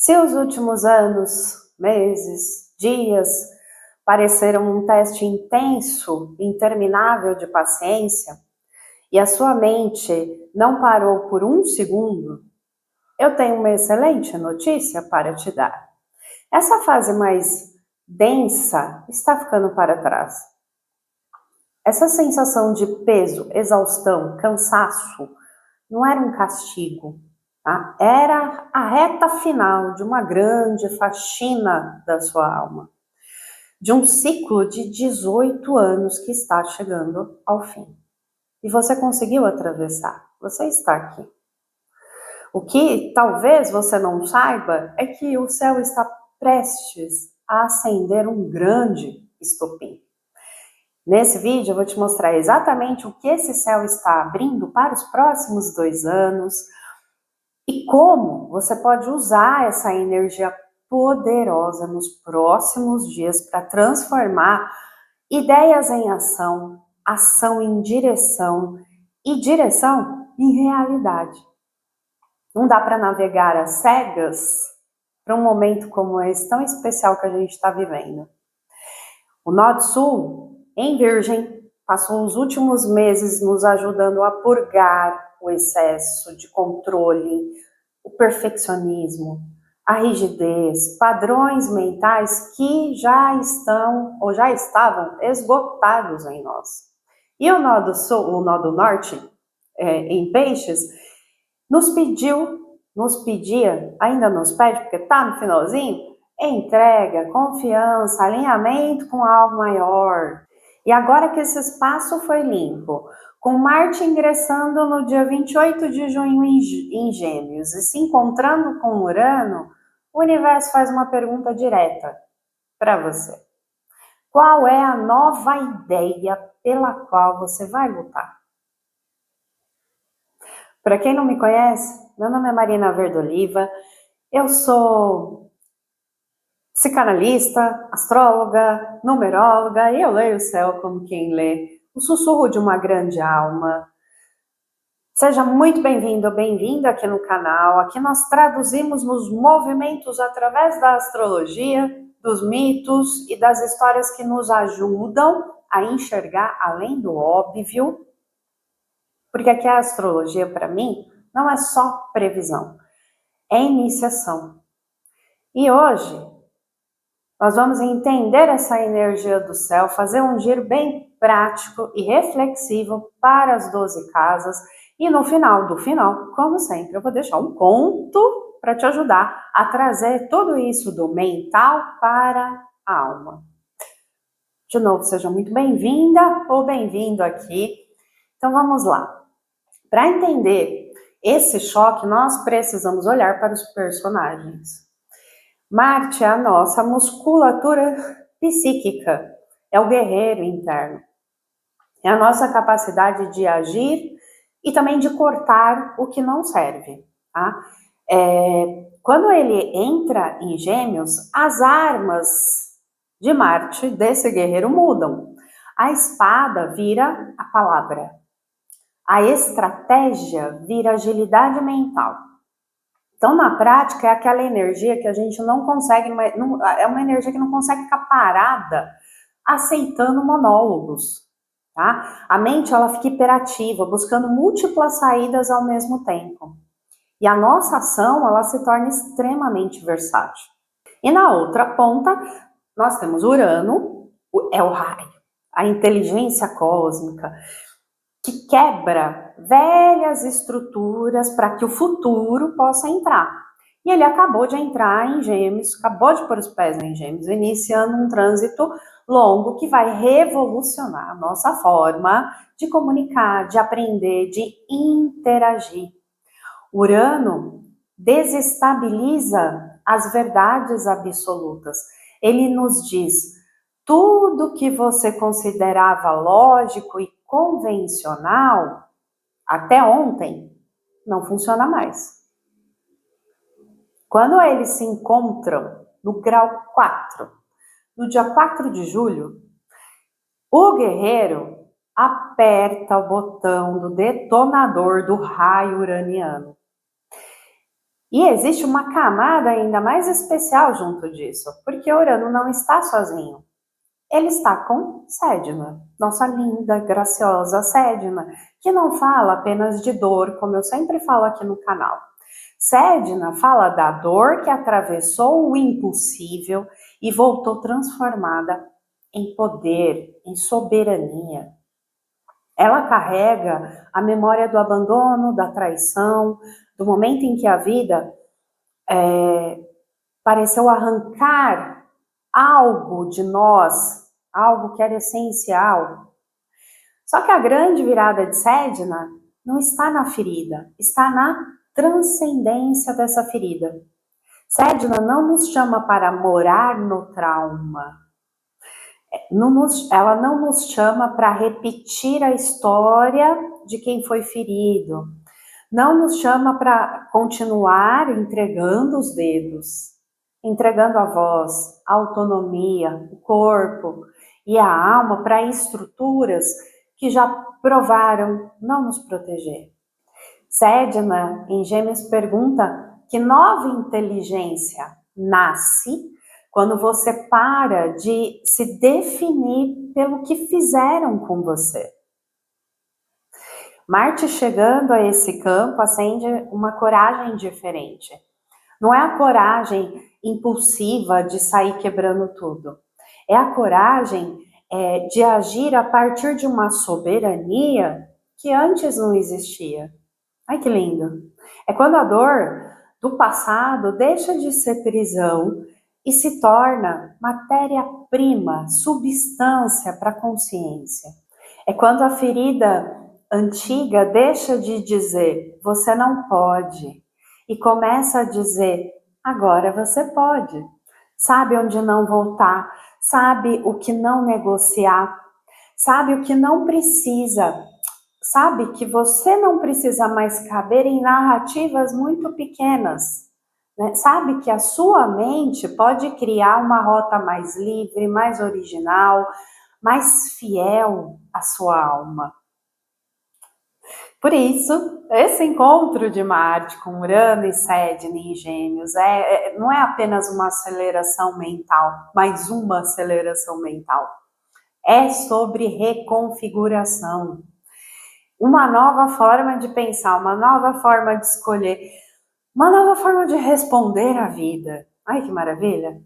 Se os últimos anos, meses, dias pareceram um teste intenso, interminável de paciência, e a sua mente não parou por um segundo, eu tenho uma excelente notícia para te dar. Essa fase mais densa está ficando para trás. Essa sensação de peso, exaustão, cansaço, não era um castigo, tá? Era a reta final de uma grande faxina da sua alma, de um ciclo de 18 anos que está chegando ao fim. E você conseguiu atravessar, você está aqui. O que talvez você não saiba é que o céu está prestes a acender um grande estopim. Nesse vídeo eu vou te mostrar exatamente o que esse céu está abrindo para os próximos 2 anos e como você pode usar essa energia poderosa nos próximos dias para transformar ideias em ação, ação em direção e direção em realidade. Não dá para navegar às cegas para um momento como esse tão especial que a gente está vivendo. O Nó Sul, em Virgem, passou os últimos meses nos ajudando a purgar o excesso de controle, o perfeccionismo, a rigidez, padrões mentais que já estão ou já estavam esgotados em nós. E o Nó do Sul, o Nó do Norte, em Peixes, nos pedia, ainda nos pede, porque está no finalzinho, entrega, confiança, alinhamento com algo maior. E agora que esse espaço foi limpo, com Marte ingressando no dia 28 de junho em Gêmeos e se encontrando com Urano, o universo faz uma pergunta direta para você. Qual é a nova ideia pela qual você vai lutar? Para quem não me conhece, meu nome é Marina Verdoliva, eu sou psicanalista, astróloga, numeróloga e eu leio o céu como quem lê o sussurro de uma grande alma. Seja muito bem-vindo ou bem-vinda aqui no canal. Aqui nós traduzimos os movimentos através da astrologia, dos mitos e das histórias que nos ajudam a enxergar além do óbvio. Porque aqui a astrologia, para mim, não é só previsão, é iniciação. E hoje, nós vamos entender essa energia do céu, fazer um giro bem prático e reflexivo para as 12 casas. E no final do final, como sempre, eu vou deixar um conto para te ajudar a trazer tudo isso do mental para a alma. De novo, seja muito bem-vinda ou bem-vindo aqui. Então vamos lá. Para entender esse choque, nós precisamos olhar para os personagens. Marte é a nossa musculatura psíquica, é o guerreiro interno. É a nossa capacidade de agir e também de cortar o que não serve. Tá? Quando ele entra em Gêmeos, as armas de Marte, desse guerreiro, mudam. A espada vira a palavra. A estratégia vira agilidade mental. Então, na prática, é aquela energia que a gente não consegue, é uma energia que não consegue ficar parada aceitando monólogos, tá? A mente, ela fica hiperativa, buscando múltiplas saídas ao mesmo tempo. E a nossa ação, ela se torna extremamente versátil. E na outra ponta, nós temos Urano, é o raio, a inteligência cósmica, que quebra velhas estruturas para que o futuro possa entrar. E ele acabou de entrar em Gêmeos, acabou de pôr os pés em Gêmeos, iniciando um trânsito longo que vai revolucionar a nossa forma de comunicar, de aprender, de interagir. Urano desestabiliza as verdades absolutas. Ele nos diz: tudo que você considerava lógico e convencional até ontem não funciona mais. Quando eles se encontram no grau 4, no dia 4 de julho, o guerreiro aperta o botão do detonador do raio uraniano. E existe uma camada ainda mais especial junto disso, porque Urano não está sozinho. Ele está com Sedna, nossa linda, graciosa Sedna, que não fala apenas de dor, como eu sempre falo aqui no canal. Sedna fala da dor que atravessou o impossível e voltou transformada em poder, em soberania. Ela carrega a memória do abandono, da traição, do momento em que a vida pareceu arrancar algo de nós, algo que era essencial. Só que a grande virada de Sedna não está na ferida, está na transcendência dessa ferida. Sedna não nos chama para morar no trauma. Ela não nos chama para repetir a história de quem foi ferido. Não nos chama para continuar entregando os dedos, entregando a voz, a autonomia, o corpo e a alma para estruturas que já provaram não nos proteger. Sedna, em Gêmeos, pergunta que nova inteligência nasce quando você para de se definir pelo que fizeram com você. Marte chegando a esse campo acende uma coragem diferente. Não é a coragem impulsiva de sair quebrando tudo. É a coragem de agir a partir de uma soberania que antes não existia. Ai, que lindo! É quando a dor do passado deixa de ser prisão e se torna matéria-prima, substância para a consciência. É quando a ferida antiga deixa de dizer você não pode e começa a dizer agora você pode. Sabe onde não voltar, sabe o que não negociar, sabe o que não precisa. Sabe que você não precisa mais caber em narrativas muito pequenas, né? Sabe que a sua mente pode criar uma rota mais livre, mais original, mais fiel à sua alma. Por isso, esse encontro de Marte com Urano e Sedna em Gêmeos não é apenas uma aceleração mental, mais uma aceleração mental. É sobre reconfiguração. Uma nova forma de pensar, uma nova forma de escolher, uma nova forma de responder à vida. Ai, que maravilha!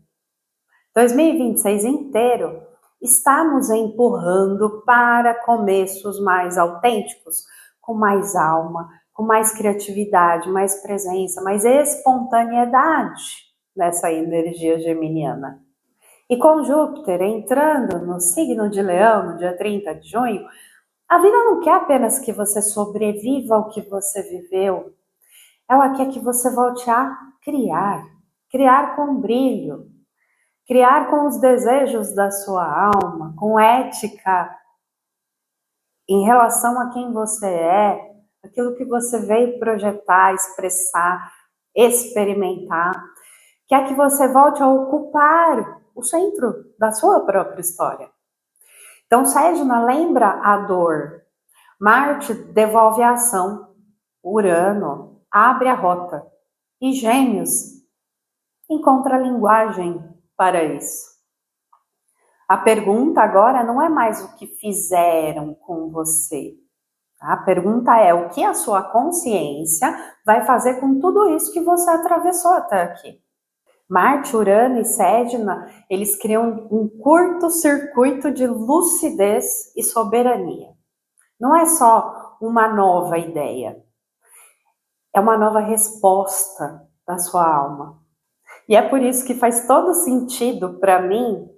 2026 inteiro está nos empurrando para começos mais autênticos, com mais alma, com mais criatividade, mais presença, mais espontaneidade nessa energia geminiana. E com Júpiter entrando no signo de Leão no dia 30 de junho, a vida não quer apenas que você sobreviva ao que você viveu. Ela quer que você volte a criar. Criar com brilho. Criar com os desejos da sua alma, com ética em relação a quem você é, aquilo que você veio projetar, expressar, experimentar. Quer que você volte a ocupar o centro da sua própria história. Então, Sedna lembra a dor. Marte devolve a ação. Urano abre a rota. E Gêmeos encontra a linguagem para isso. A pergunta agora não é mais o que fizeram com você. A pergunta é o que a sua consciência vai fazer com tudo isso que você atravessou até aqui. Marte, Urano e Sedna, eles criam um curto-circuito de lucidez e soberania. Não é só uma nova ideia, é uma nova resposta da sua alma. E é por isso que faz todo sentido para mim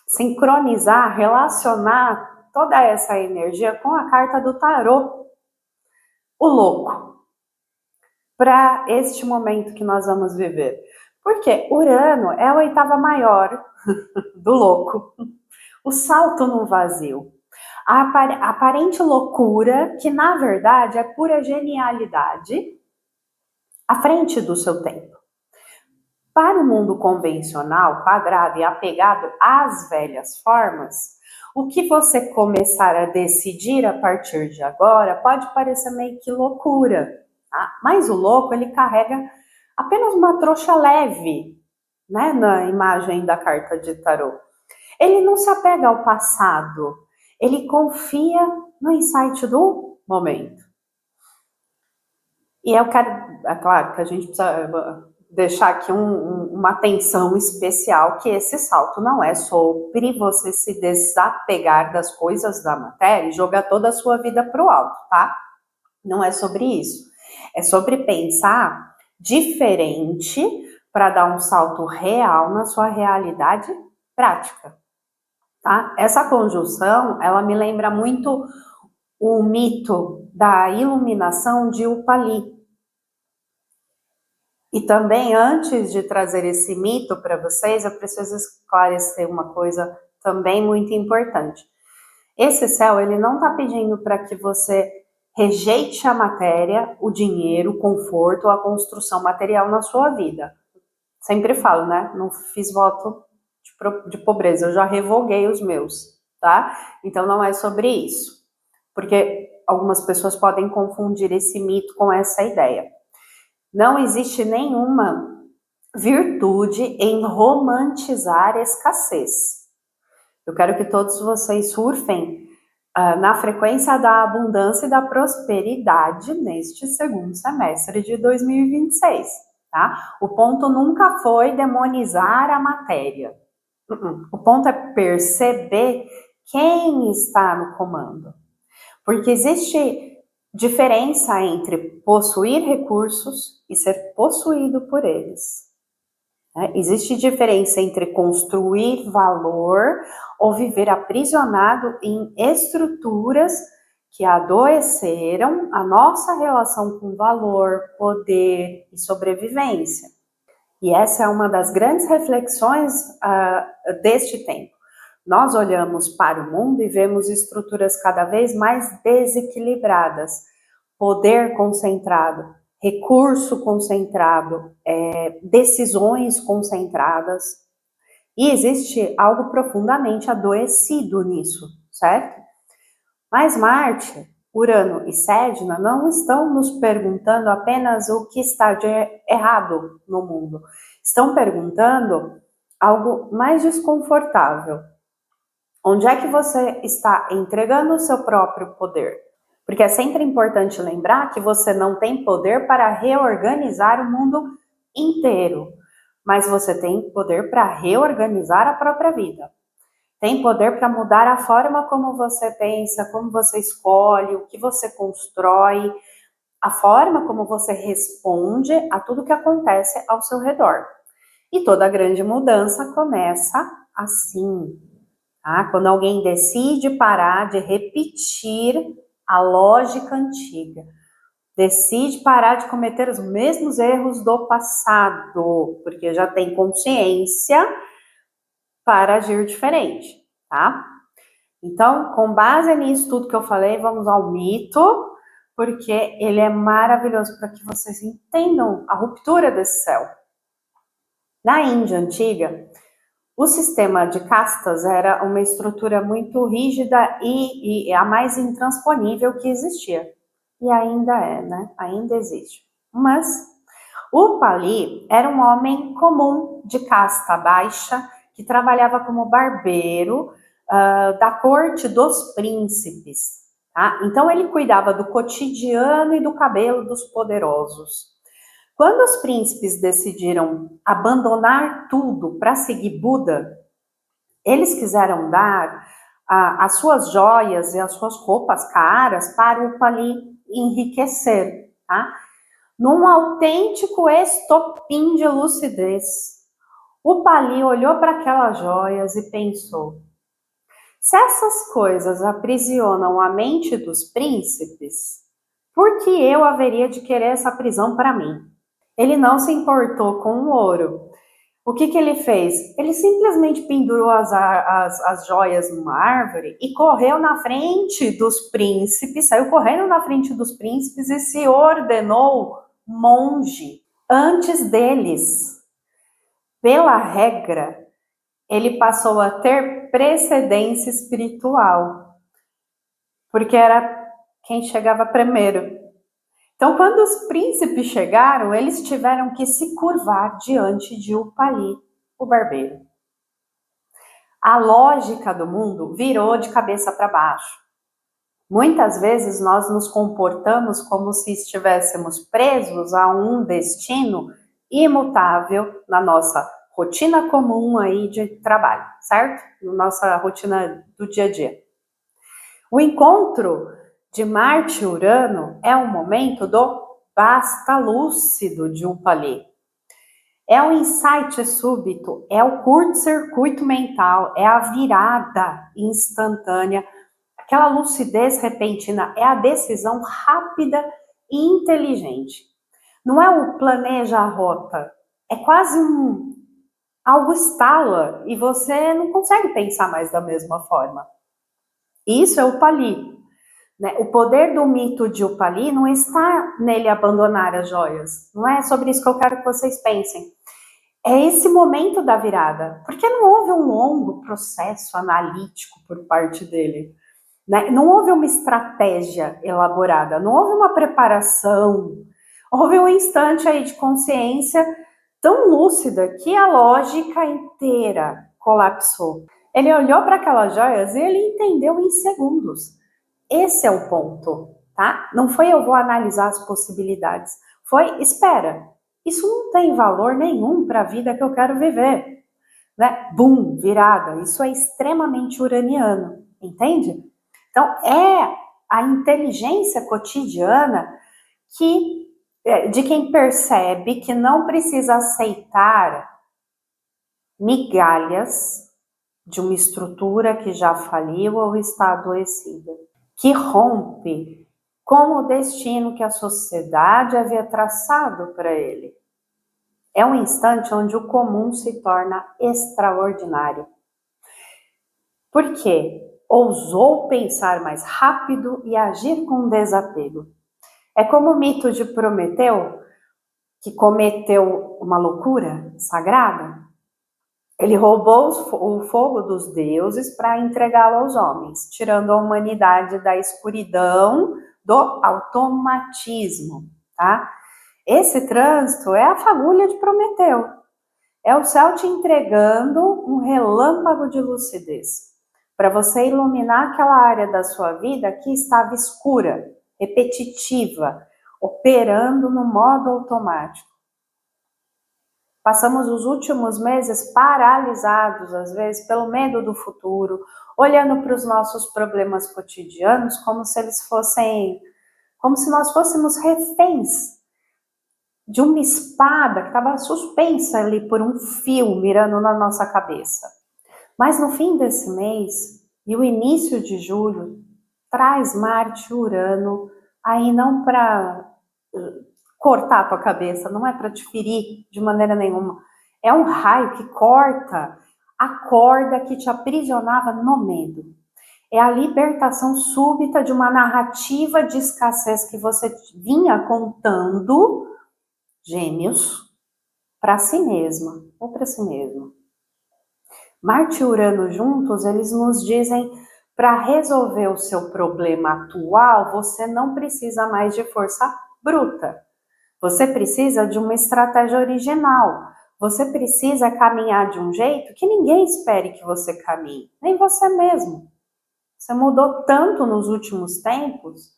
sincronizar, relacionar toda essa energia com a carta do tarô, o louco, para este momento que nós vamos viver. Porque Urano é a oitava maior do louco, o salto no vazio. A aparente loucura, que na verdade é pura genialidade, à frente do seu tempo. Para o mundo convencional, quadrado e apegado às velhas formas, o que você começar a decidir a partir de agora pode parecer meio que loucura. tá? Mas o louco, ele carrega apenas uma trouxa leve, né, na imagem da carta de tarô. Ele não se apega ao passado, ele confia no insight do momento. E eu quero, é claro que a gente precisa deixar aqui uma atenção especial, que esse salto não é sobre você se desapegar das coisas da matéria e jogar toda a sua vida para o alto, tá? Não é sobre isso. É sobre pensar diferente para dar um salto real na sua realidade prática, tá? Essa conjunção, ela me lembra muito o mito da iluminação de Upali. E também, antes de trazer esse mito para vocês, eu preciso esclarecer uma coisa também muito importante. Esse céu, ele não está pedindo para que você rejeite a matéria, o dinheiro, o conforto, a construção material na sua vida. Sempre falo, né? Não fiz voto de pobreza, eu já revoguei os meus, tá? Então não é sobre isso. Porque algumas pessoas podem confundir esse mito com essa ideia. Não existe nenhuma virtude em romantizar escassez. Eu quero que todos vocês surfem na frequência da abundância e da prosperidade neste segundo semestre de 2026, tá? O ponto nunca foi demonizar a matéria. O ponto é perceber quem está no comando. Porque existe diferença entre possuir recursos e ser possuído por eles. Existe diferença entre construir valor ou viver aprisionado em estruturas que adoeceram a nossa relação com valor, poder e sobrevivência. E essa é uma das grandes reflexões deste tempo. Nós olhamos para o mundo e vemos estruturas cada vez mais desequilibradas, poder concentrado, recurso concentrado, decisões concentradas, e existe algo profundamente adoecido nisso, certo? Mas Marte, Urano e Sedna não estão nos perguntando apenas o que está de errado no mundo, estão perguntando algo mais desconfortável. Onde é que você está entregando o seu próprio poder? Porque é sempre importante lembrar que você não tem poder para reorganizar o mundo inteiro, mas você tem poder para reorganizar a própria vida. Tem poder para mudar a forma como você pensa, como você escolhe, o que você constrói, a forma como você responde a tudo que acontece ao seu redor. E toda grande mudança começa assim. Quando alguém decide parar de repetir a lógica antiga, decide parar de cometer os mesmos erros do passado, porque já tem consciência para agir diferente, tá? Então, com base nisso tudo que eu falei, vamos ao mito, porque ele é maravilhoso para que vocês entendam a ruptura desse céu. Na Índia antiga, o sistema de castas era uma estrutura muito rígida e a mais intransponível que existia. E ainda é, né? Ainda existe. Mas o Pali era um homem comum de casta baixa que trabalhava como barbeiro da corte dos príncipes. Tá? Então ele cuidava do cotidiano e do cabelo dos poderosos. Quando os príncipes decidiram abandonar tudo para seguir Buda, eles quiseram dar as suas joias e as suas roupas caras para o Pali enriquecer, tá? Num autêntico estopim de lucidez, o Pali olhou para aquelas joias e pensou: se essas coisas aprisionam a mente dos príncipes, por que eu haveria de querer essa prisão para mim? Ele não se importou com o ouro. O que ele fez? Ele simplesmente pendurou as joias numa árvore e correu na frente dos príncipes, saiu correndo na frente dos príncipes e se ordenou monge antes deles. Pela regra, ele passou a ter precedência espiritual, porque era quem chegava primeiro. Então, quando os príncipes chegaram, eles tiveram que se curvar diante de Upali, o barbeiro. A lógica do mundo virou de cabeça para baixo. Muitas vezes nós nos comportamos como se estivéssemos presos a um destino imutável na nossa rotina comum aí de trabalho, certo? Na nossa rotina do dia a dia. O encontro de Marte e Urano é o momento do basta lúcido de Upali. É o insight súbito, é o curto-circuito mental, é a virada instantânea, aquela lucidez repentina, é a decisão rápida e inteligente. Não é o planeja a rota, é quase algo estala e você não consegue pensar mais da mesma forma. Isso é o Upali. Né? O poder do mito de Upali não está nele abandonar as joias. Não é sobre isso que eu quero que vocês pensem. É esse momento da virada, porque não houve um longo processo analítico por parte dele. Né? Não houve uma estratégia elaborada, não houve uma preparação, houve um instante aí de consciência tão lúcida que a lógica inteira colapsou. Ele olhou para aquelas joias e ele entendeu em segundos. Esse é o ponto, tá? Não foi eu vou analisar as possibilidades, foi espera, isso não tem valor nenhum para a vida que eu quero viver, né? Bum, virada, isso é extremamente uraniano, entende? Então, é a inteligência cotidiana de quem percebe que não precisa aceitar migalhas de uma estrutura que já faliu ou está adoecida, que rompe com o destino que a sociedade havia traçado para ele. É um instante onde o comum se torna extraordinário. Por quê? Ousou pensar mais rápido e agir com desapego. É como o mito de Prometeu, que cometeu uma loucura sagrada. Ele roubou o fogo dos deuses para entregá-lo aos homens, tirando a humanidade da escuridão do automatismo, tá? Esse trânsito é a fagulha de Prometeu. É o céu te entregando um relâmpago de lucidez, para você iluminar aquela área da sua vida que estava escura, repetitiva, operando no modo automático. Passamos os últimos meses paralisados, às vezes, pelo medo do futuro, olhando para os nossos problemas cotidianos como se nós fôssemos reféns de uma espada que estava suspensa ali por um fio mirando na nossa cabeça. Mas no fim desse mês e o início de julho traz Marte e Urano aí não para cortar a tua cabeça, não é para te ferir de maneira nenhuma. É um raio que corta a corda que te aprisionava no medo. É a libertação súbita de uma narrativa de escassez que você vinha contando, Gêmeos, para si mesma ou para si mesmo. Marte e Urano juntos, eles nos dizem para resolver o seu problema atual, você não precisa mais de força bruta. Você precisa de uma estratégia original. Você precisa caminhar de um jeito que ninguém espere que você caminhe, nem você mesmo. Você mudou tanto nos últimos tempos,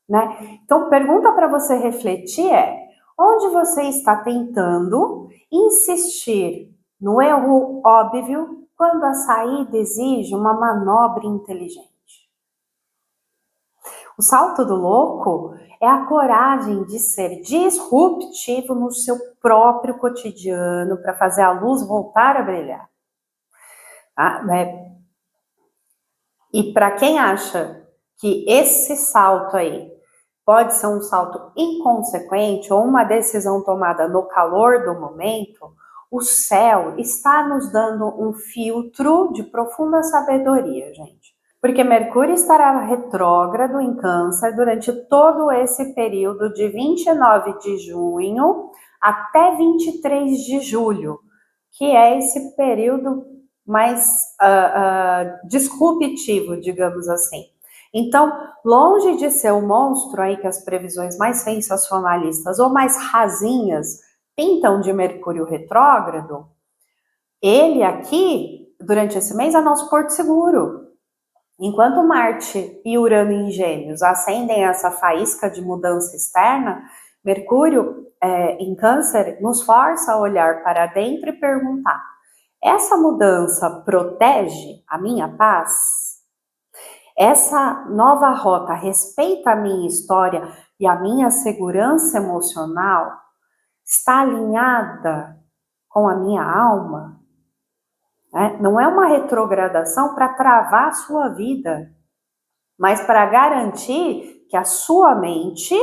né? Então, pergunta para você refletir onde você está tentando insistir no erro óbvio quando a saída exige uma manobra inteligente. O salto do louco é a coragem de ser disruptivo no seu próprio cotidiano para fazer a luz voltar a brilhar. Né? E para quem acha que esse salto aí pode ser um salto inconsequente ou uma decisão tomada no calor do momento, o céu está nos dando um filtro de profunda sabedoria, gente. Porque Mercúrio estará retrógrado em Câncer durante todo esse período de 29 de junho até 23 de julho, que é esse período mais disruptivo, digamos assim. Então, longe de ser o monstro aí que as previsões mais sensacionalistas ou mais rasinhas pintam de Mercúrio retrógrado, ele aqui, durante esse mês, é nosso porto seguro. Enquanto Marte e Urano em Gêmeos acendem essa faísca de mudança externa, Mercúrio em Câncer nos força a olhar para dentro e perguntar: essa mudança protege a minha paz? Essa nova rota respeita a minha história e a minha segurança emocional? Está alinhada com a minha alma? Não é uma retrogradação para travar a sua vida, mas para garantir que a sua mente,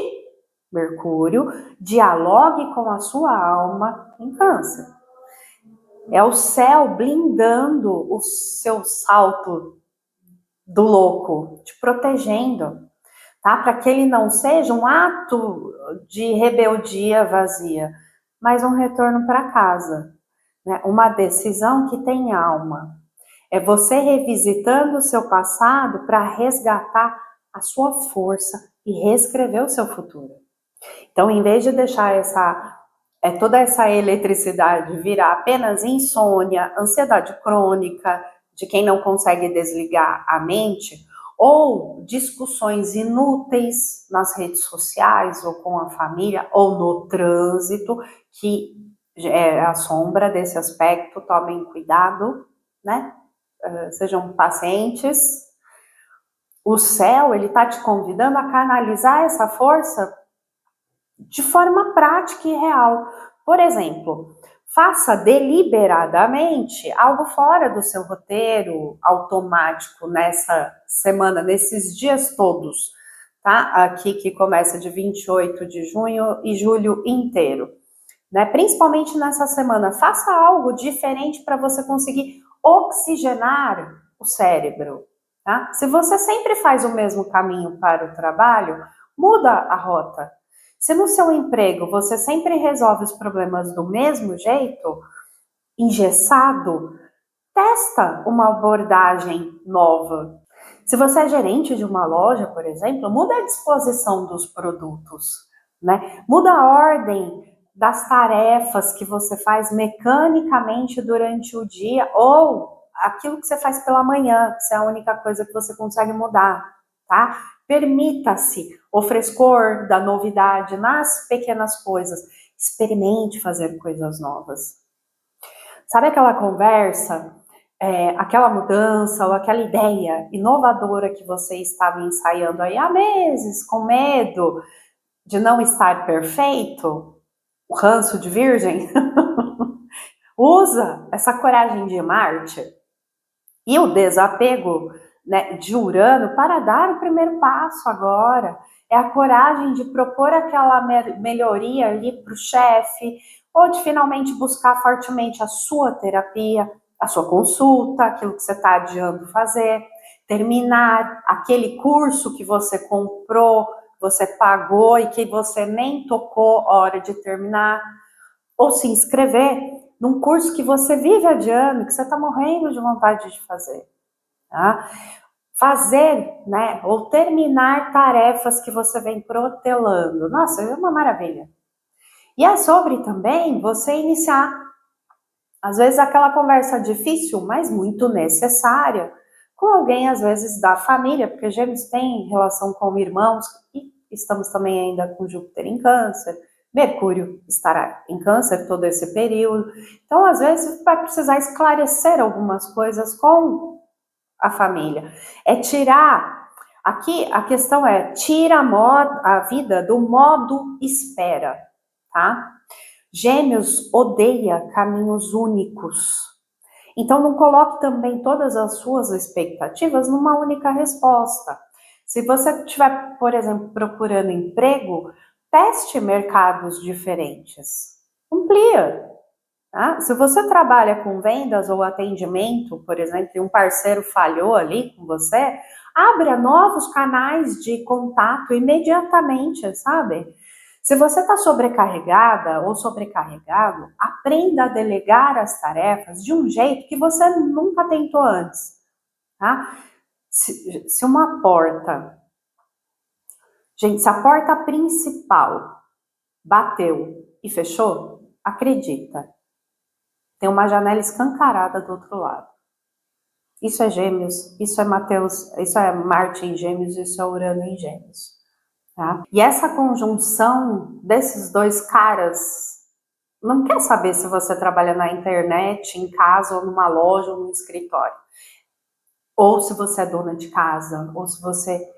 Mercúrio, dialogue com a sua alma em Câncer. É o céu blindando o seu salto do louco, te protegendo, tá? Para que ele não seja um ato de rebeldia vazia, mas um retorno para casa, né? Uma decisão que tem alma. É você revisitando o seu passado para resgatar a sua força e reescrever o seu futuro. Então, em vez de deixar toda essa eletricidade virar apenas insônia, ansiedade crônica, de quem não consegue desligar a mente, ou discussões inúteis nas redes sociais, ou com a família, ou no trânsito, que é a sombra desse aspecto, tomem cuidado, né? Sejam pacientes. O céu, ele está te convidando a canalizar essa força de forma prática e real. Por exemplo, faça deliberadamente algo fora do seu roteiro automático nessa semana, nesses dias todos, tá? Aqui que começa de 28 de junho e julho inteiro, né? Principalmente nessa semana, faça algo diferente para você conseguir oxigenar o cérebro, tá? Se você sempre faz o mesmo caminho para o trabalho, muda a rota. Se no seu emprego você sempre resolve os problemas do mesmo jeito, engessado, testa uma abordagem nova. Se você é gerente de uma loja, por exemplo, muda a disposição dos produtos, né? Muda a ordem das tarefas que você faz mecanicamente durante o dia ou aquilo que você faz pela manhã, se é a única coisa que você consegue mudar, tá? Permita-se o frescor da novidade nas pequenas coisas. Experimente fazer coisas novas. Sabe aquela conversa, aquela mudança ou aquela ideia inovadora que você estava ensaiando aí há meses, com medo de não estar perfeito? O ranço de virgem? Usa essa coragem de Marte e o desapego, né, de Urano para dar o primeiro passo agora. É a coragem de propor aquela melhoria ali para o chefe, ou de finalmente buscar fortemente a sua terapia, a sua consulta, aquilo que você está adiando fazer, terminar aquele curso que você comprou, você pagou e que você nem tocou a hora de terminar, ou se inscrever num curso que você vive adiando, que você está morrendo de vontade de fazer, tá? Fazer, né, ou terminar tarefas que você vem protelando. Nossa, é uma maravilha. E é sobre também você iniciar, às vezes, aquela conversa difícil, mas muito necessária, com alguém, às vezes, da família, porque Gêmeos tem relação com irmãos, e estamos também ainda com Júpiter em Câncer, Mercúrio estará em Câncer todo esse período. Então, às vezes, vai precisar esclarecer algumas coisas com a família. É tirar, aqui a questão é, tira a vida do modo espera, tá? Gêmeos odeia caminhos únicos. Então, não coloque também todas as suas expectativas numa única resposta. Se você estiver, por exemplo, procurando emprego, teste mercados diferentes. Amplia. Tá? Se você trabalha com vendas ou atendimento, por exemplo, e um parceiro falhou ali com você, abra novos canais de contato imediatamente, sabe? Se você está sobrecarregada ou sobrecarregado, aprenda a delegar as tarefas de um jeito que você nunca tentou antes, tá? Se uma porta... Gente, se a porta principal bateu e fechou, acredita, tem uma janela escancarada do outro lado. Isso é Gêmeos, isso é Mateus, isso é Marte em Gêmeos, isso é Urano em Gêmeos. Tá? E essa conjunção desses dois caras, não quer saber se você trabalha na internet, em casa, ou numa loja, ou no escritório. Ou se você é dona de casa, ou se você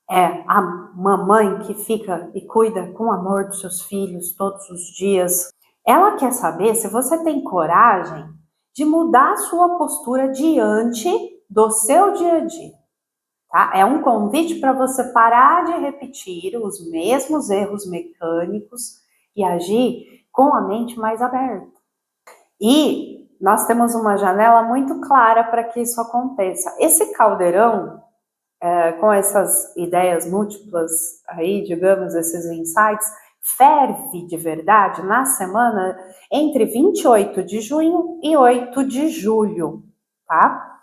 é a mamãe que fica e cuida com amor dos seus filhos todos os dias. Ela quer saber se você tem coragem de mudar a sua postura diante do seu dia a dia. Tá? É um convite para você parar de repetir os mesmos erros mecânicos e agir com a mente mais aberta. E nós temos uma janela muito clara para que isso aconteça. Esse caldeirão, com essas ideias múltiplas aí, digamos, esses insights, ferve de verdade na semana entre 28 de junho e 8 de julho, tá?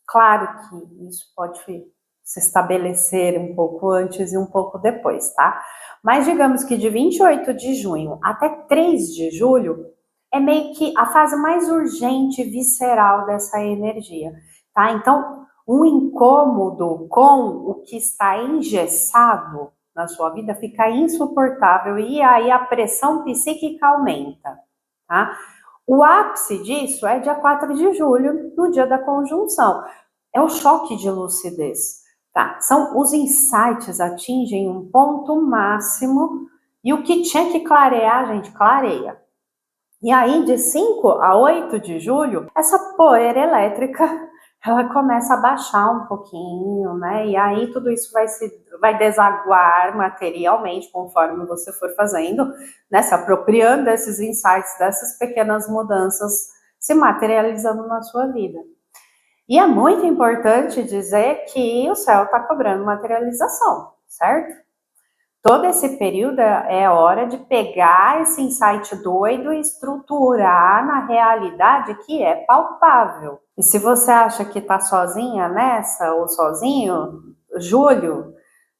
Claro que isso pode se estabelecer um pouco antes e um pouco depois, tá? Mas digamos que de 28 de junho até 3 de julho é meio que a fase mais urgente e visceral dessa energia, tá? Então, um incômodo com o que está engessado na sua vida fica insuportável e aí a pressão psíquica aumenta, tá? O ápice disso é dia 4 de julho, no dia da conjunção. É o choque de lucidez, tá? São os insights atingem um ponto máximo e o que tinha que clarear, gente, clareia. E aí, de 5 a 8 de julho, essa poeira elétrica, ela começa a baixar um pouquinho, né? E aí tudo isso vai desaguar materialmente conforme você for fazendo, né? Se apropriando desses insights, dessas pequenas mudanças se materializando na sua vida. E é muito importante dizer que o céu está cobrando materialização, certo? Todo esse período é hora de pegar esse insight doido e estruturar na realidade que é palpável. E se você acha que está sozinha nessa ou sozinho, julho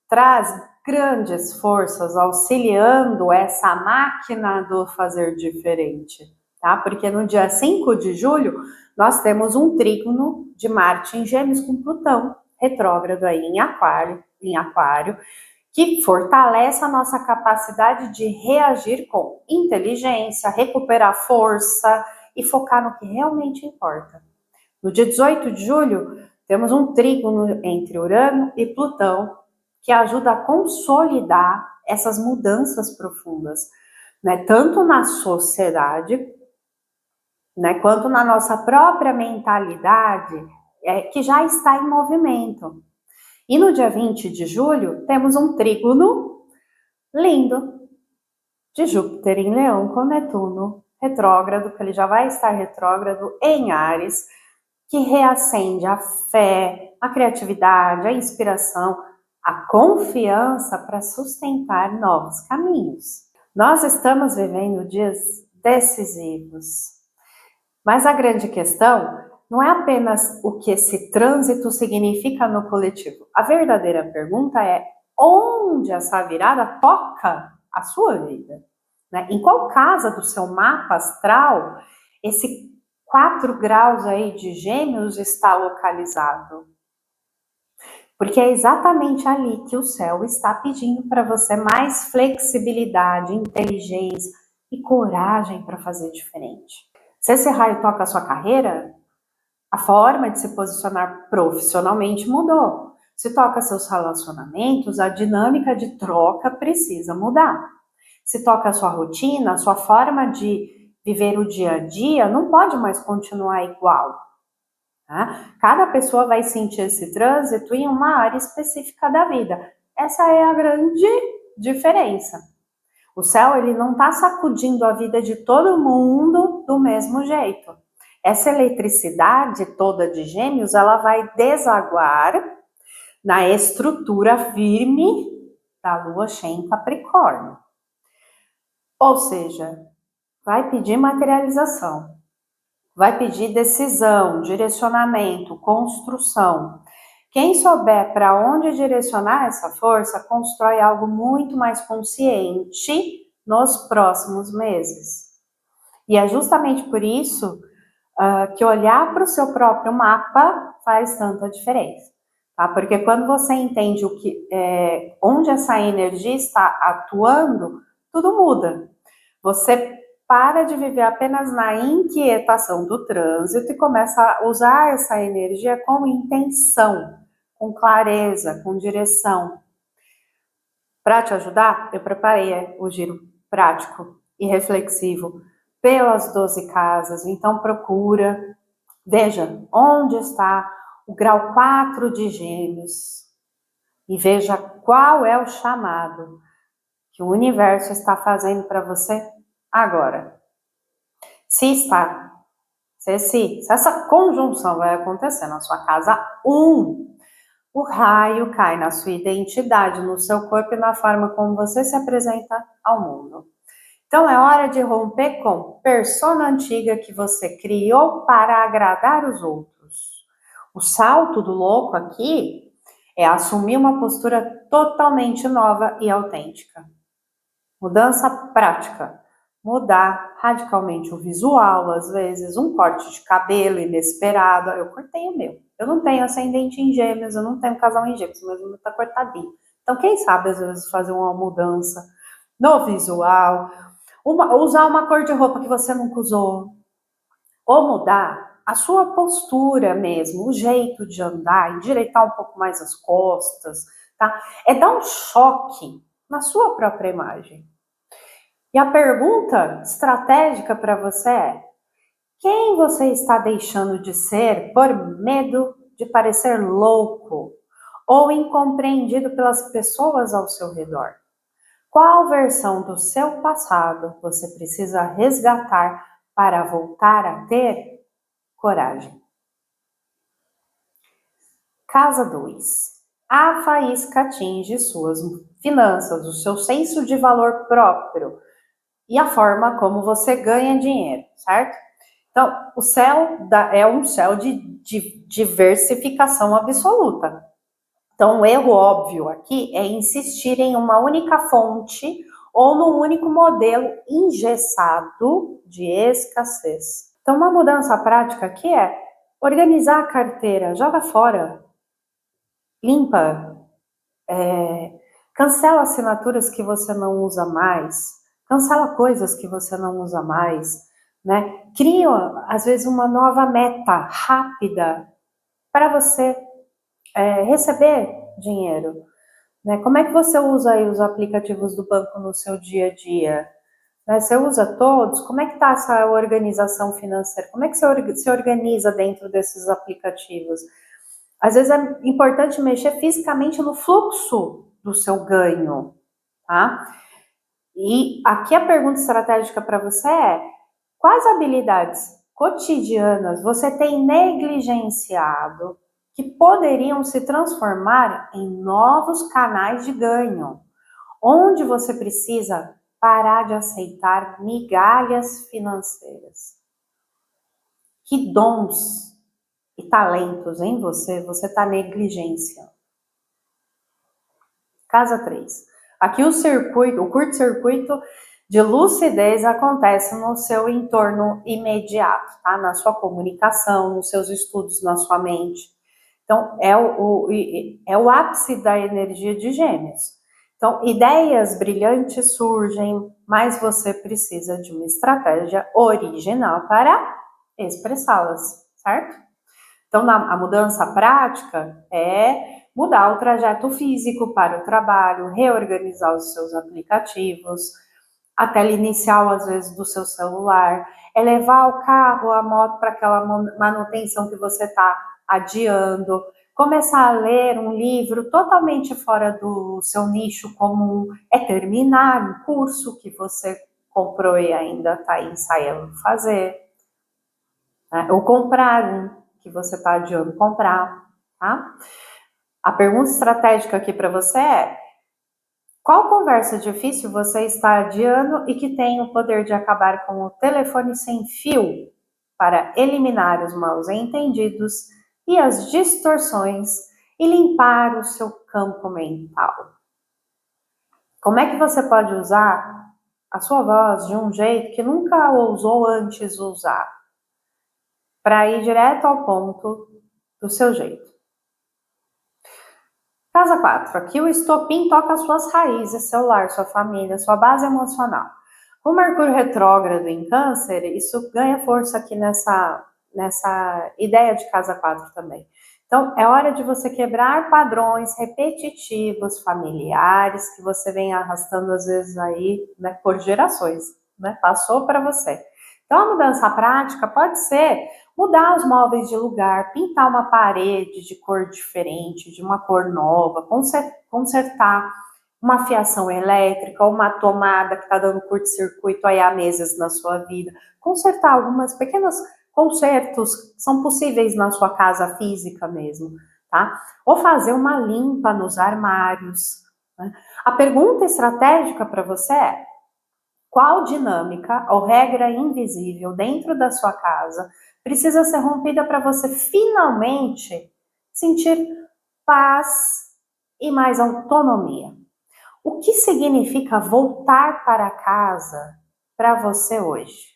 traz grandes forças auxiliando essa máquina do fazer diferente, tá? Porque no dia 5 de julho nós temos um trígono de Marte em Gêmeos com Plutão retrógrado aí em Aquário, que fortalece a nossa capacidade de reagir com inteligência, recuperar força e focar no que realmente importa. No dia 18 de julho, temos um trígono entre Urano e Plutão, que ajuda a consolidar essas mudanças profundas, né? Tanto na sociedade, né, quanto na nossa própria mentalidade, que já está em movimento. E no dia 20 de julho, temos um trígono lindo de Júpiter em Leão com Netuno retrógrado, que ele já vai estar retrógrado em Áries, que reacende a fé, a criatividade, a inspiração, a confiança para sustentar novos caminhos. Nós estamos vivendo dias decisivos, mas a grande questão não é apenas o que esse trânsito significa no coletivo. A verdadeira pergunta é onde essa virada toca a sua vida, né? Em qual casa do seu mapa astral esse 4 graus aí de Gêmeos está localizado? Porque é exatamente ali que o céu está pedindo para você mais flexibilidade, inteligência e coragem para fazer diferente. Se esse raio toca a sua carreira, a forma de se posicionar profissionalmente mudou. Se toca seus relacionamentos, a dinâmica de troca precisa mudar. Se toca a sua rotina, a sua forma de viver o dia a dia não pode mais continuar igual. Tá? Cada pessoa vai sentir esse trânsito em uma área específica da vida. Essa é a grande diferença. O céu, ele não está sacudindo a vida de todo mundo do mesmo jeito. Essa eletricidade toda de Gêmeos, ela vai desaguar na estrutura firme da lua cheia em Capricórnio. Ou seja, vai pedir materialização, vai pedir decisão, direcionamento, construção, Quem souber para onde direcionar essa força, constrói algo muito mais consciente nos próximos meses. E é justamente por isso que olhar para o seu próprio mapa faz tanta diferença. Tá? Porque quando você entende onde essa energia está atuando, tudo muda. Você para de viver apenas na inquietação do trânsito e começa a usar essa energia com intenção, com clareza, com direção. Para te ajudar, eu preparei o giro prático e reflexivo pelas 12 casas. Então procura, veja onde está o grau 4 de Gêmeos e veja qual é o chamado que o universo está fazendo para você agora. Se essa conjunção vai acontecer na sua casa 1, o raio cai na sua identidade, no seu corpo e na forma como você se apresenta ao mundo. Então é hora de romper com persona antiga que você criou para agradar os outros. O salto do louco aqui é assumir uma postura totalmente nova e autêntica. Mudança prática. Mudar radicalmente o visual, às vezes, um corte de cabelo inesperado. Eu cortei o meu. Eu não tenho ascendente em Gêmeos, eu não tenho casal em Gêmeos, mas o meu tá cortadinho. Então, quem sabe, às vezes, fazer uma mudança no visual, usar uma cor de roupa que você nunca usou, ou mudar a sua postura mesmo, o jeito de andar, endireitar um pouco mais as costas, tá? É dar um choque na sua própria imagem. E a pergunta estratégica para você é: quem você está deixando de ser por medo de parecer louco ou incompreendido pelas pessoas ao seu redor? Qual versão do seu passado você precisa resgatar para voltar a ter coragem? Casa 2. A faísca atinge suas finanças, o seu senso de valor próprio e a forma como você ganha dinheiro, certo? Então, o céu é um céu de diversificação absoluta. Então, o erro óbvio aqui é insistir em uma única fonte ou num único modelo engessado de escassez. Então, uma mudança prática aqui é organizar a carteira, joga fora, limpa, cancela assinaturas que você não usa mais, cancela coisas que você não usa mais, né? Cria, às vezes, uma nova meta rápida para você receber dinheiro. Né? Como é que você usa aí os aplicativos do banco no seu dia a dia? Né? Você usa todos? Como é que está essa organização financeira? Como é que você se organiza dentro desses aplicativos? Às vezes é importante mexer fisicamente no fluxo do seu ganho, tá? E aqui a pergunta estratégica para você é: quais habilidades cotidianas você tem negligenciado que poderiam se transformar em novos canais de ganho? Onde você precisa parar de aceitar migalhas financeiras? Que dons e talentos em você está negligenciando? Casa 3. Aqui o curto-circuito de lucidez acontece no seu entorno imediato, tá? Na sua comunicação, nos seus estudos, na sua mente. Então, é o ápice da energia de Gêmeos. Então, ideias brilhantes surgem, mas você precisa de uma estratégia original para expressá-las, certo? Então, a mudança prática é mudar o trajeto físico para o trabalho, reorganizar os seus aplicativos, a tela inicial, às vezes, do seu celular, é levar o carro, a moto para aquela manutenção que você está adiando, começar a ler um livro totalmente fora do seu nicho comum, é terminar um curso que você comprou e ainda está ensaiando fazer, né? Ou comprar um que você está adiando comprar, tá? A pergunta estratégica aqui para você é: qual conversa difícil você está adiando e que tem o poder de acabar com o telefone sem fio para eliminar os mal-entendidos e as distorções e limpar o seu campo mental. Como é que você pode usar a sua voz de um jeito que nunca ousou antes usar? Para ir direto ao ponto do seu jeito. Casa 4. Aqui o estopim toca as suas raízes, seu lar, sua família, sua base emocional. O Mercúrio retrógrado em Câncer, isso ganha força aqui nessa ideia de casa 4 também. Então, é hora de você quebrar padrões repetitivos, familiares, que você vem arrastando às vezes aí, né, por gerações, né? Passou para você. Então, a mudança prática pode ser mudar os móveis de lugar, pintar uma parede de cor diferente, de uma cor nova, consertar uma fiação elétrica, uma tomada que está dando curto-circuito aí há meses na sua vida, consertar algumas pequenas consertos que são possíveis na sua casa física mesmo, tá? Ou fazer uma limpa nos armários, né? A pergunta estratégica para você é: qual dinâmica ou regra invisível dentro da sua casa precisa ser rompida para você finalmente sentir paz e mais autonomia? O que significa voltar para casa para você hoje?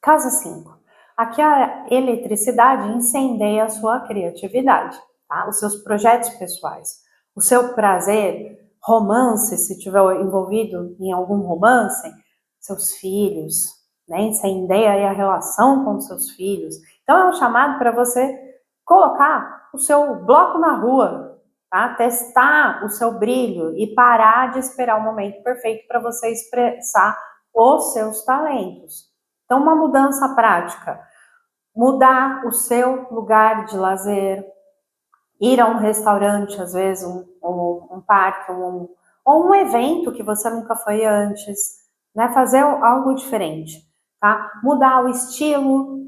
Casa 5. Aqui a eletricidade incendeia a sua criatividade, tá? Os seus projetos pessoais, o seu prazer, romance, se estiver envolvido em algum romance, seus filhos, né? Incendeia aí a relação com seus filhos. Então é um chamado para você colocar o seu bloco na rua, tá? Testar o seu brilho e parar de esperar o momento perfeito para você expressar os seus talentos. Então, uma mudança prática, mudar o seu lugar de lazer, ir a um restaurante, às vezes um parque, ou um evento que você nunca foi antes, né? Fazer algo diferente, tá? Mudar o estilo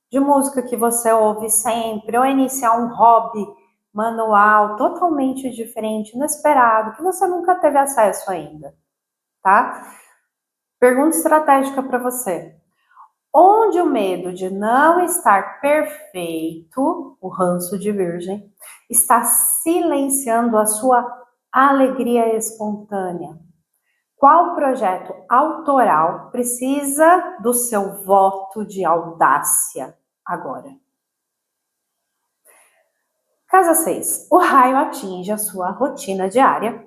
de música que você ouve sempre, ou iniciar um hobby manual totalmente diferente, inesperado, que você nunca teve acesso ainda, tá? Pergunta estratégica para você. Onde o medo de não estar perfeito, o ranço de virgem, está silenciando a sua alegria espontânea? Qual projeto autoral precisa do seu voto de audácia agora? Casa 6. O raio atinge a sua rotina diária,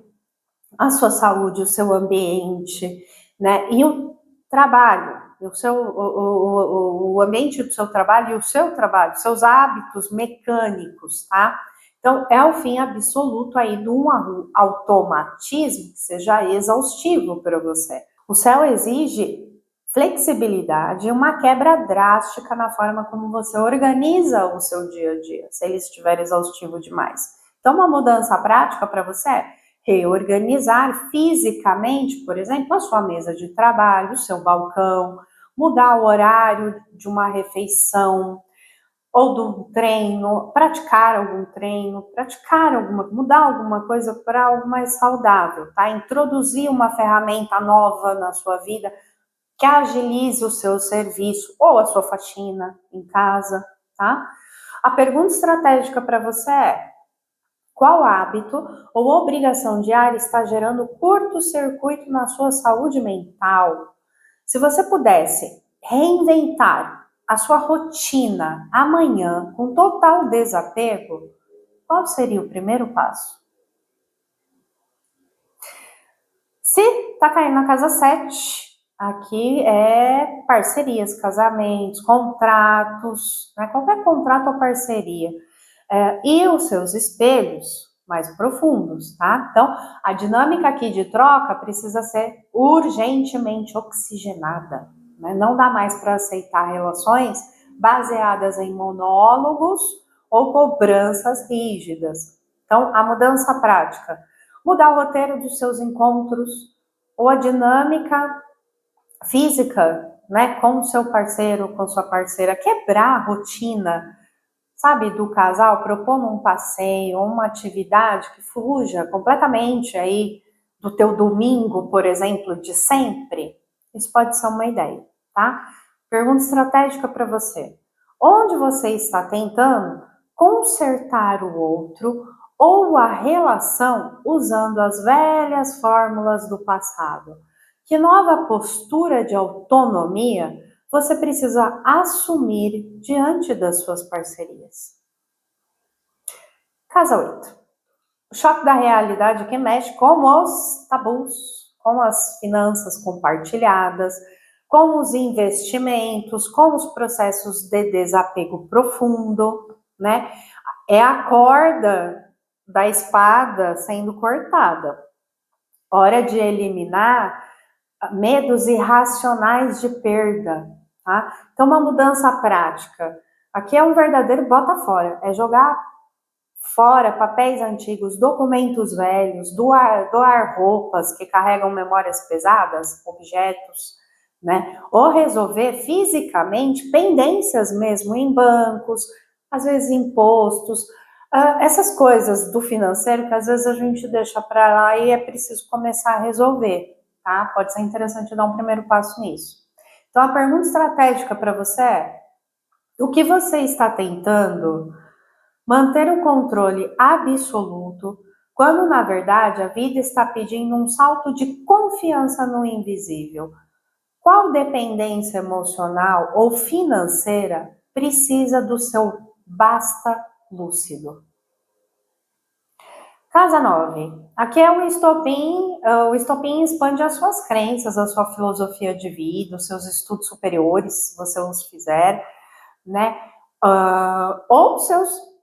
a sua saúde, o seu ambiente, né? E o trabalho, o ambiente do seu trabalho e o seu trabalho, seus hábitos mecânicos, tá? Então, é o fim absoluto aí de um automatismo que seja exaustivo para você. O céu exige flexibilidade e uma quebra drástica na forma como você organiza o seu dia a dia, se ele estiver exaustivo demais. Então, uma mudança prática para você é reorganizar fisicamente, por exemplo, a sua mesa de trabalho, o seu balcão, mudar o horário de uma refeição ou do treino, praticar algum treino, mudar alguma coisa para algo mais saudável, tá? Introduzir uma ferramenta nova na sua vida que agilize o seu serviço ou a sua faxina em casa, tá? A pergunta estratégica para você é: qual hábito ou obrigação diária está gerando curto-circuito na sua saúde mental? Se você pudesse reinventar a sua rotina amanhã com total desapego, qual seria o primeiro passo? Se tá caindo na casa 7, aqui é parcerias, casamentos, contratos, né? Qualquer contrato ou parceria. E os seus espelhos mais profundos, tá? Então, a dinâmica aqui de troca precisa ser urgentemente oxigenada, né? Não dá mais para aceitar relações baseadas em monólogos ou cobranças rígidas. Então, a mudança prática, mudar o roteiro dos seus encontros ou a dinâmica física, né, com o seu parceiro, com sua parceira, quebrar a rotina, sabe, do casal, propor um passeio, uma atividade que fuja completamente aí do teu domingo, por exemplo, de sempre. Isso pode ser uma ideia, tá? Pergunta estratégica para você. Onde você está tentando consertar o outro ou a relação usando as velhas fórmulas do passado? Que nova postura de autonomia você precisa assumir diante das suas parcerias? Casa 8. O choque da realidade que mexe com os tabus, com as finanças compartilhadas, com os investimentos, com os processos de desapego profundo, né? É a corda da espada sendo cortada. Hora de eliminar medos irracionais de perda, tá? Então, uma mudança prática. Aqui é um verdadeiro bota fora, é jogar fora papéis antigos, documentos velhos, doar roupas que carregam memórias pesadas, objetos, né? Ou resolver fisicamente pendências mesmo em bancos, às vezes impostos, essas coisas do financeiro que às vezes a gente deixa para lá e é preciso começar a resolver, tá? Pode ser interessante dar um primeiro passo nisso. Então a pergunta estratégica para você é: o que você está tentando manter o controle absoluto, quando na verdade a vida está pedindo um salto de confiança no invisível? Qual dependência emocional ou financeira precisa do seu basta lúcido? Casa 9. Aqui é um estopim, o estopim expande as suas crenças, a sua filosofia de vida, os seus estudos superiores, se você os fizer, né? Ou seus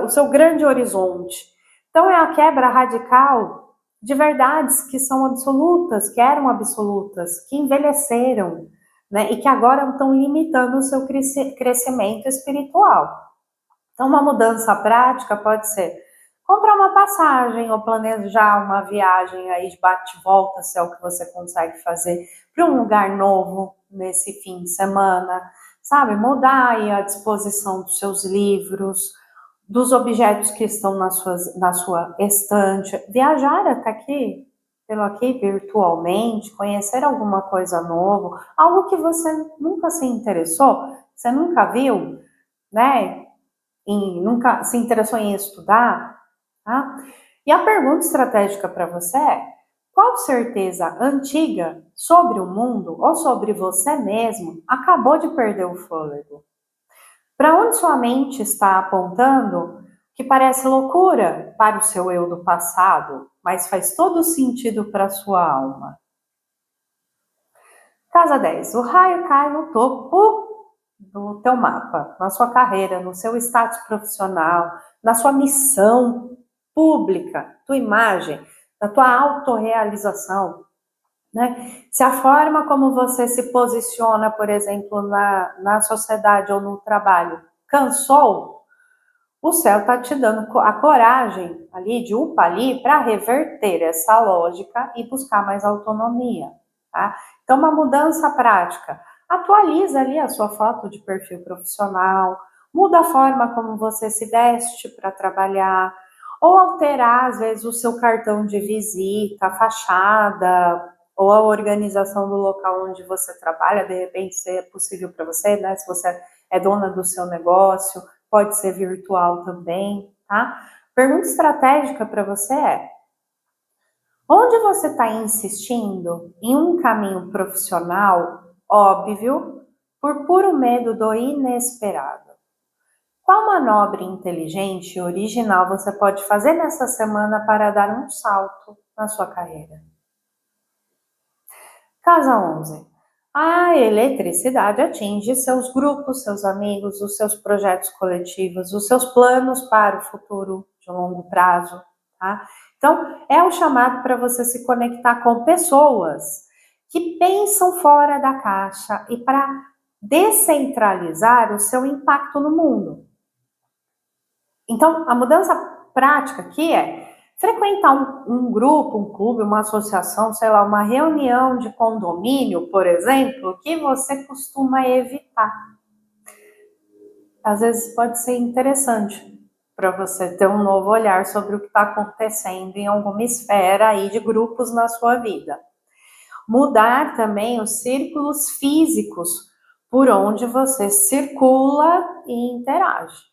o seu grande horizonte. Então é a quebra radical de verdades que são absolutas, que eram absolutas, que envelheceram, né, e que agora estão limitando o seu crescimento espiritual. Então uma mudança prática pode ser comprar uma passagem ou planejar uma viagem aí de bate-volta, se é o que você consegue fazer, para um lugar novo nesse fim de semana, sabe? Mudar aí a disposição dos seus livros, dos objetos que estão na sua estante, viajar até aqui, pelo aqui virtualmente, conhecer alguma coisa nova, algo que você nunca se interessou, você nunca viu, né? E nunca se interessou em estudar, tá? E a pergunta estratégica para você é: qual certeza antiga sobre o mundo ou sobre você mesmo acabou de perder o fôlego? Para onde sua mente está apontando que parece loucura para o seu eu do passado, mas faz todo sentido para a sua alma? Casa 10. O raio cai no topo do teu mapa, na sua carreira, no seu status profissional, na sua missão pública, tua imagem, na tua autorrealização, né? Se a forma como você se posiciona, por exemplo, na sociedade ou no trabalho, cansou, o céu está te dando a coragem ali, de upar ali, para reverter essa lógica e buscar mais autonomia, tá? Então, uma mudança prática. Atualiza ali a sua foto de perfil profissional, muda a forma como você se veste para trabalhar, ou alterar, às vezes, o seu cartão de visita, a fachada, ou a organização do local onde você trabalha, de repente, se é possível para você, né? Se você é dona do seu negócio, pode ser virtual também, tá? Pergunta estratégica para você é: onde você está insistindo em um caminho profissional óbvio por puro medo do inesperado? Qual manobra inteligente e original você pode fazer nessa semana para dar um salto na sua carreira? Casa 11. A eletricidade atinge seus grupos, seus amigos, os seus projetos coletivos, os seus planos para o futuro de longo prazo, tá? Então, é o chamado para você se conectar com pessoas que pensam fora da caixa e para descentralizar o seu impacto no mundo. Então, a mudança prática aqui é frequentar um grupo, um clube, uma associação, sei lá, uma reunião de condomínio, por exemplo, que você costuma evitar. Às vezes pode ser interessante para você ter um novo olhar sobre o que está acontecendo em alguma esfera aí de grupos na sua vida. Mudar também os círculos físicos por onde você circula e interage,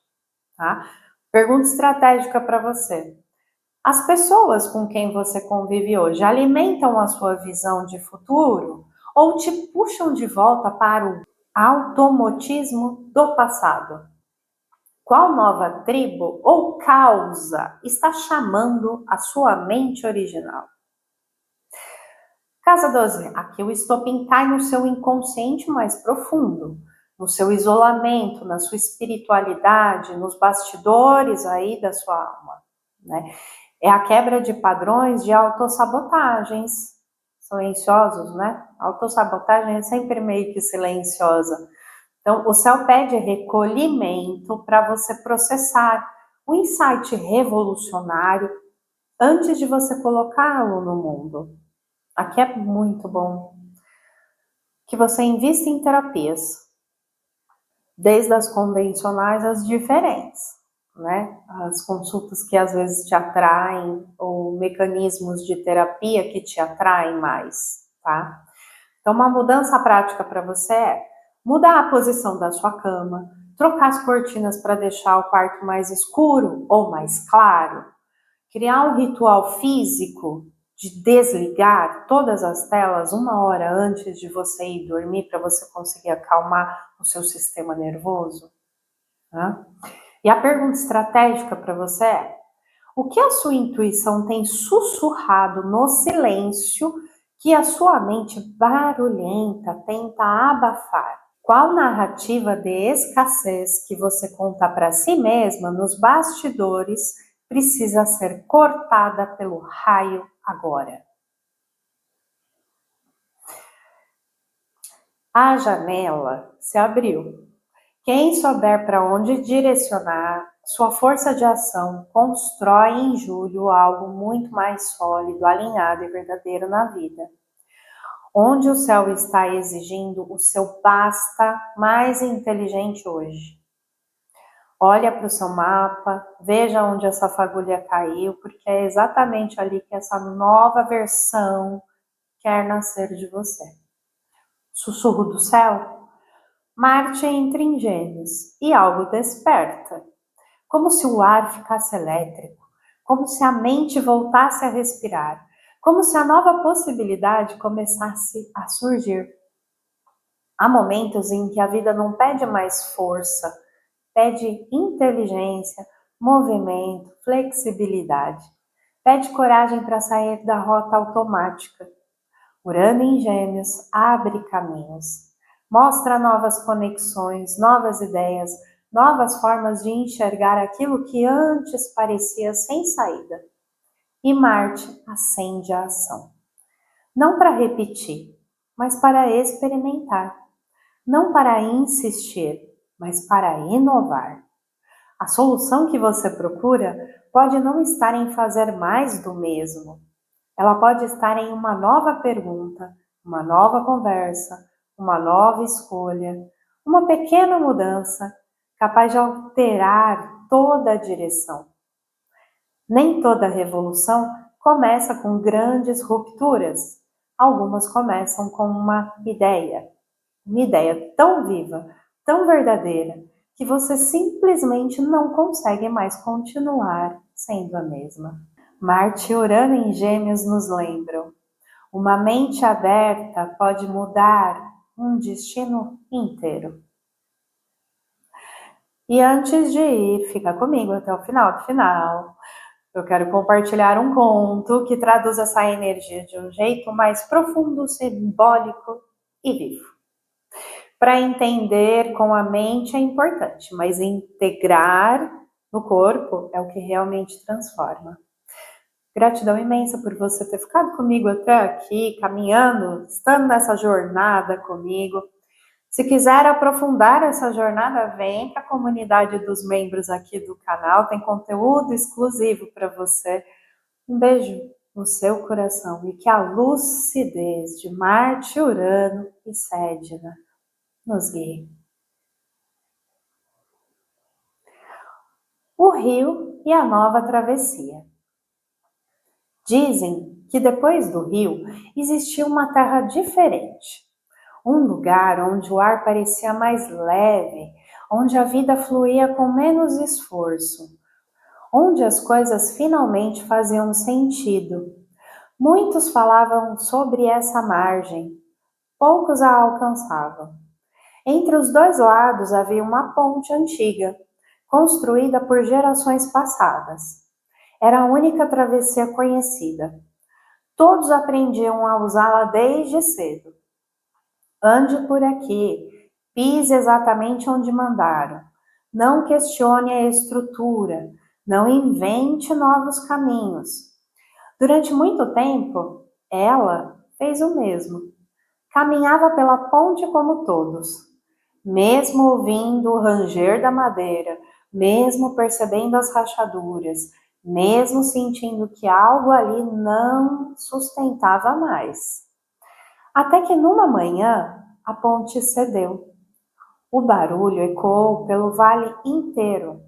tá? Pergunta estratégica para você. As pessoas com quem você convive hoje alimentam a sua visão de futuro ou te puxam de volta para o automatismo do passado? Qual nova tribo ou causa está chamando a sua mente original? Casa 12, aqui o estopim cai no seu inconsciente mais profundo, no seu isolamento, na sua espiritualidade, nos bastidores aí da sua alma, né? É a quebra de padrões de autossabotagens silenciosos, né? Autossabotagem é sempre meio que silenciosa. Então, o céu pede recolhimento para você processar o insight revolucionário antes de você colocá-lo no mundo. Aqui é muito bom que você invista em terapias, desde as convencionais às diferentes, né? As consultas que às vezes te atraem, ou mecanismos de terapia que te atraem mais, tá? Então, uma mudança prática para você é mudar a posição da sua cama, trocar as cortinas para deixar o quarto mais escuro ou mais claro, criar um ritual físico de desligar todas as telas 1 hora antes de você ir dormir para você conseguir acalmar o seu sistema nervoso. Tá? E a pergunta estratégica para você é: o que a sua intuição tem sussurrado no silêncio que a sua mente barulhenta tenta abafar? Qual narrativa de escassez que você conta para si mesma nos bastidores precisa ser cortada pelo raio agora? A janela se abriu. Quem souber para onde direcionar sua força de ação constrói em julho algo muito mais sólido, alinhado e verdadeiro na vida. Onde o céu está exigindo o seu basta mais inteligente hoje. Olha para o seu mapa, veja onde essa fagulha caiu, porque é exatamente ali que essa nova versão quer nascer de você. Sussurro do céu, Marte entra em Gêmeos e algo desperta, como se o ar ficasse elétrico, como se a mente voltasse a respirar, como se a nova possibilidade começasse a surgir. Há momentos em que a vida não pede mais força, pede inteligência, movimento, flexibilidade. Pede coragem para sair da rota automática. Urano em Gêmeos abre caminhos. Mostra novas conexões, novas ideias, novas formas de enxergar aquilo que antes parecia sem saída. E Marte acende a ação. Não para repetir, mas para experimentar. Não para insistir, mas para inovar. A solução que você procura pode não estar em fazer mais do mesmo. Ela pode estar em uma nova pergunta, uma nova conversa, uma nova escolha, uma pequena mudança capaz de alterar toda a direção. Nem toda revolução começa com grandes rupturas. Algumas começam com uma ideia tão viva, tão verdadeira, que você simplesmente não consegue mais continuar sendo a mesma. Marte e Urano em Gêmeos nos lembram: uma mente aberta pode mudar um destino inteiro. E antes de ir, fica comigo até o final do final. Eu quero compartilhar um conto que traduz essa energia de um jeito mais profundo, simbólico e vivo. Para entender com a mente é importante, mas integrar no corpo é o que realmente transforma. Gratidão imensa por você ter ficado comigo até aqui, caminhando, estando nessa jornada comigo. Se quiser aprofundar essa jornada, vem para a comunidade dos membros aqui do canal, tem conteúdo exclusivo para você. Um beijo no seu coração e que a lucidez de Marte, Urano e Sedna nos guie. O rio e a nova travessia. Dizem que depois do rio existia uma terra diferente, um lugar onde o ar parecia mais leve, onde a vida fluía com menos esforço, onde as coisas finalmente faziam sentido. Muitos falavam sobre essa margem, poucos a alcançavam. Entre os dois lados havia uma ponte antiga, construída por gerações passadas. Era a única travessia conhecida. Todos aprendiam a usá-la desde cedo. Ande por aqui, pise exatamente onde mandaram. Não questione a estrutura, não invente novos caminhos. Durante muito tempo, ela fez o mesmo. Caminhava pela ponte como todos, mesmo ouvindo o ranger da madeira, mesmo percebendo as rachaduras, mesmo sentindo que algo ali não sustentava mais. Até que numa manhã, a ponte cedeu. O barulho ecoou pelo vale inteiro.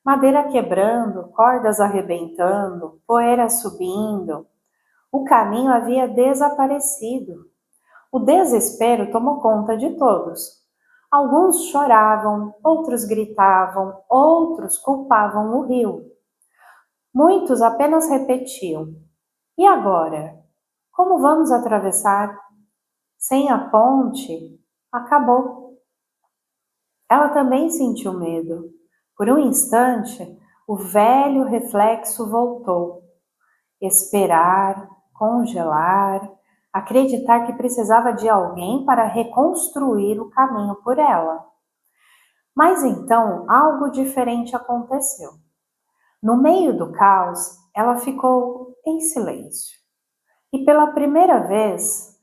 Madeira quebrando, cordas arrebentando, poeira subindo. O caminho havia desaparecido. O desespero tomou conta de todos. Alguns choravam, outros gritavam, outros culpavam o rio. Muitos apenas repetiam: e agora? Como vamos atravessar? Sem a ponte, acabou. Ela também sentiu medo. Por um instante, o velho reflexo voltou. Esperar, congelar, acreditar que precisava de alguém para reconstruir o caminho por ela. Mas então algo diferente aconteceu. No meio do caos, ela ficou em silêncio. E pela primeira vez,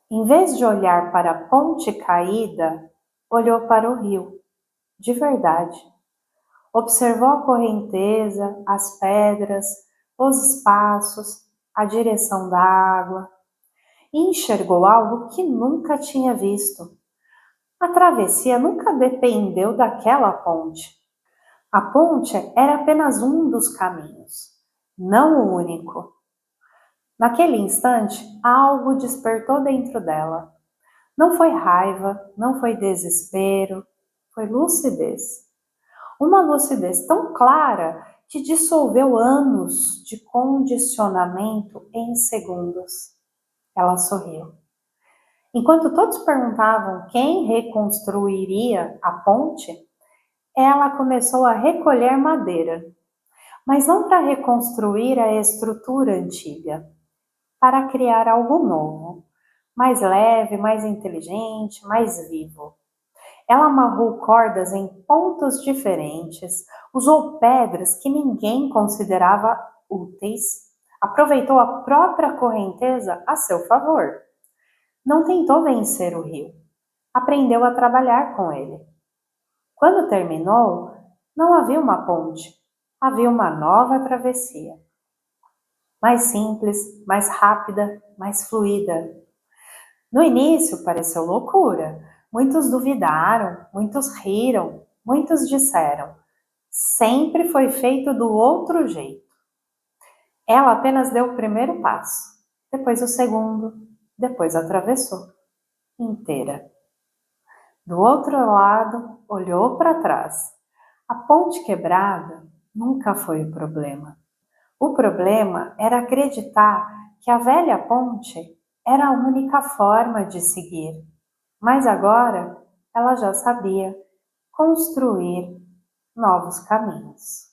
em vez de olhar para a ponte caída, olhou para o rio, de verdade. Observou a correnteza, as pedras, os espaços, a direção da água e enxergou algo que nunca tinha visto. A travessia nunca dependeu daquela ponte. A ponte era apenas um dos caminhos, não o único. Naquele instante, algo despertou dentro dela. Não foi raiva, não foi desespero, foi lucidez. Uma lucidez tão clara que dissolveu anos de condicionamento em segundos. Ela sorriu. Enquanto todos perguntavam quem reconstruiria a ponte, ela começou a recolher madeira, mas não para reconstruir a estrutura antiga, para criar algo novo, mais leve, mais inteligente, mais vivo. Ela amarrou cordas em pontos diferentes, usou pedras que ninguém considerava úteis, aproveitou a própria correnteza a seu favor. Não tentou vencer o rio, aprendeu a trabalhar com ele. Quando terminou, não havia uma ponte, havia uma nova travessia. Mais simples, mais rápida, mais fluida. No início pareceu loucura. Muitos duvidaram, muitos riram, muitos disseram: sempre foi feito do outro jeito. Ela apenas deu o primeiro passo, depois o segundo, depois atravessou inteira. Do outro lado, olhou para trás. A ponte quebrada nunca foi o problema. O problema era acreditar que a velha ponte era a única forma de seguir. Mas agora ela já sabia construir novos caminhos.